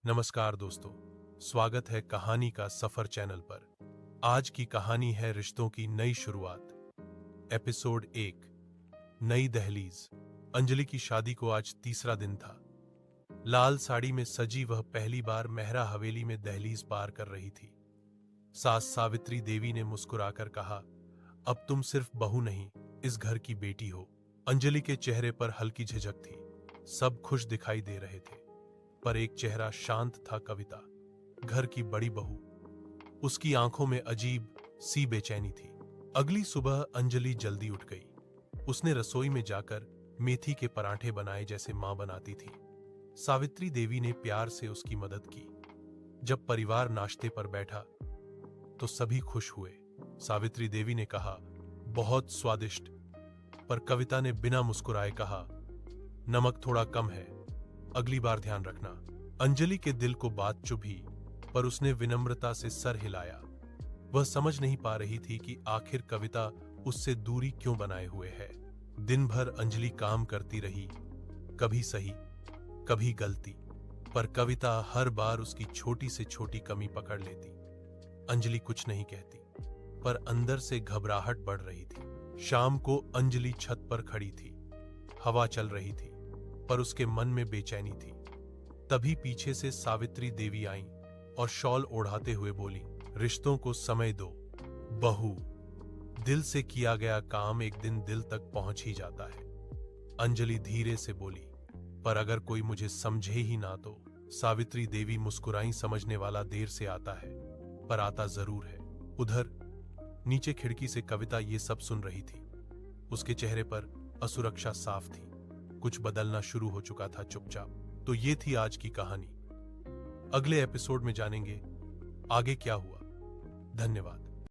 नमस्कार दोस्तों, स्वागत है कहानी का सफर चैनल पर। आज की कहानी है रिश्तों की नई शुरुआत। एपिसोड 1, नई दहलीज। अंजलि की शादी को आज तीसरा दिन था। लाल साड़ी में सजी वह पहली बार मेहरा हवेली में दहलीज पार कर रही थी। सास सावित्री देवी ने मुस्कुराकर कहा, अब तुम सिर्फ बहू नहीं, इस घर की बेटी हो। अंजलि के चेहरे पर हल्की झिझक थी। सब खुश दिखाई दे रहे थे, पर एक चेहरा शांत था। कविता, घर की बड़ी बहू। उसकी आंखों में अजीब सी बेचैनी थी। अगली सुबह अंजलि जल्दी उठ गई। उसने रसोई में जाकर मेथी के पराठे बनाए जैसे मां बनाती थी। सावित्री देवी ने प्यार से उसकी मदद की। जब परिवार नाश्ते पर बैठा तो सभी खुश हुए। सावित्री देवी ने कहा, बहुत स्वादिष्ट। पर कविता ने बिना मुस्कुराए कहा, नमक थोड़ा कम है, अगली बार ध्यान रखना। अंजलि के दिल को बात चुभी, पर उसने विनम्रता से सर हिलाया। वह समझ नहीं पा रही थी कि आखिर कविता उससे दूरी क्यों बनाए हुए है। दिन भर अंजलि काम करती रही, कभी सही कभी गलती, पर कविता हर बार उसकी छोटी से छोटी कमी पकड़ लेती। अंजलि कुछ नहीं कहती, पर अंदर से घबराहट बढ़ रही थी। शाम को अंजलि छत पर खड़ी थी। हवा चल रही थी, पर उसके मन में बेचैनी थी। तभी पीछे से सावित्री देवी आईं और शॉल ओढ़ाते हुए बोली, रिश्तों को समय दो बहू। दिल से किया गया काम एक दिन दिल तक पहुंच ही जाता है। अंजलि धीरे से बोली, पर अगर कोई मुझे समझे ही ना तो। सावित्री देवी मुस्कुराई, समझने वाला देर से आता है, पर आता जरूर है। उधर नीचे खिड़की से कविता ये सब सुन रही थी। उसके चेहरे पर असुरक्षा साफ थी। कुछ बदलना शुरू हो चुका था चुपचाप। तो ये थी आज की कहानी। अगले एपिसोड में जानेंगे आगे क्या हुआ। धन्यवाद।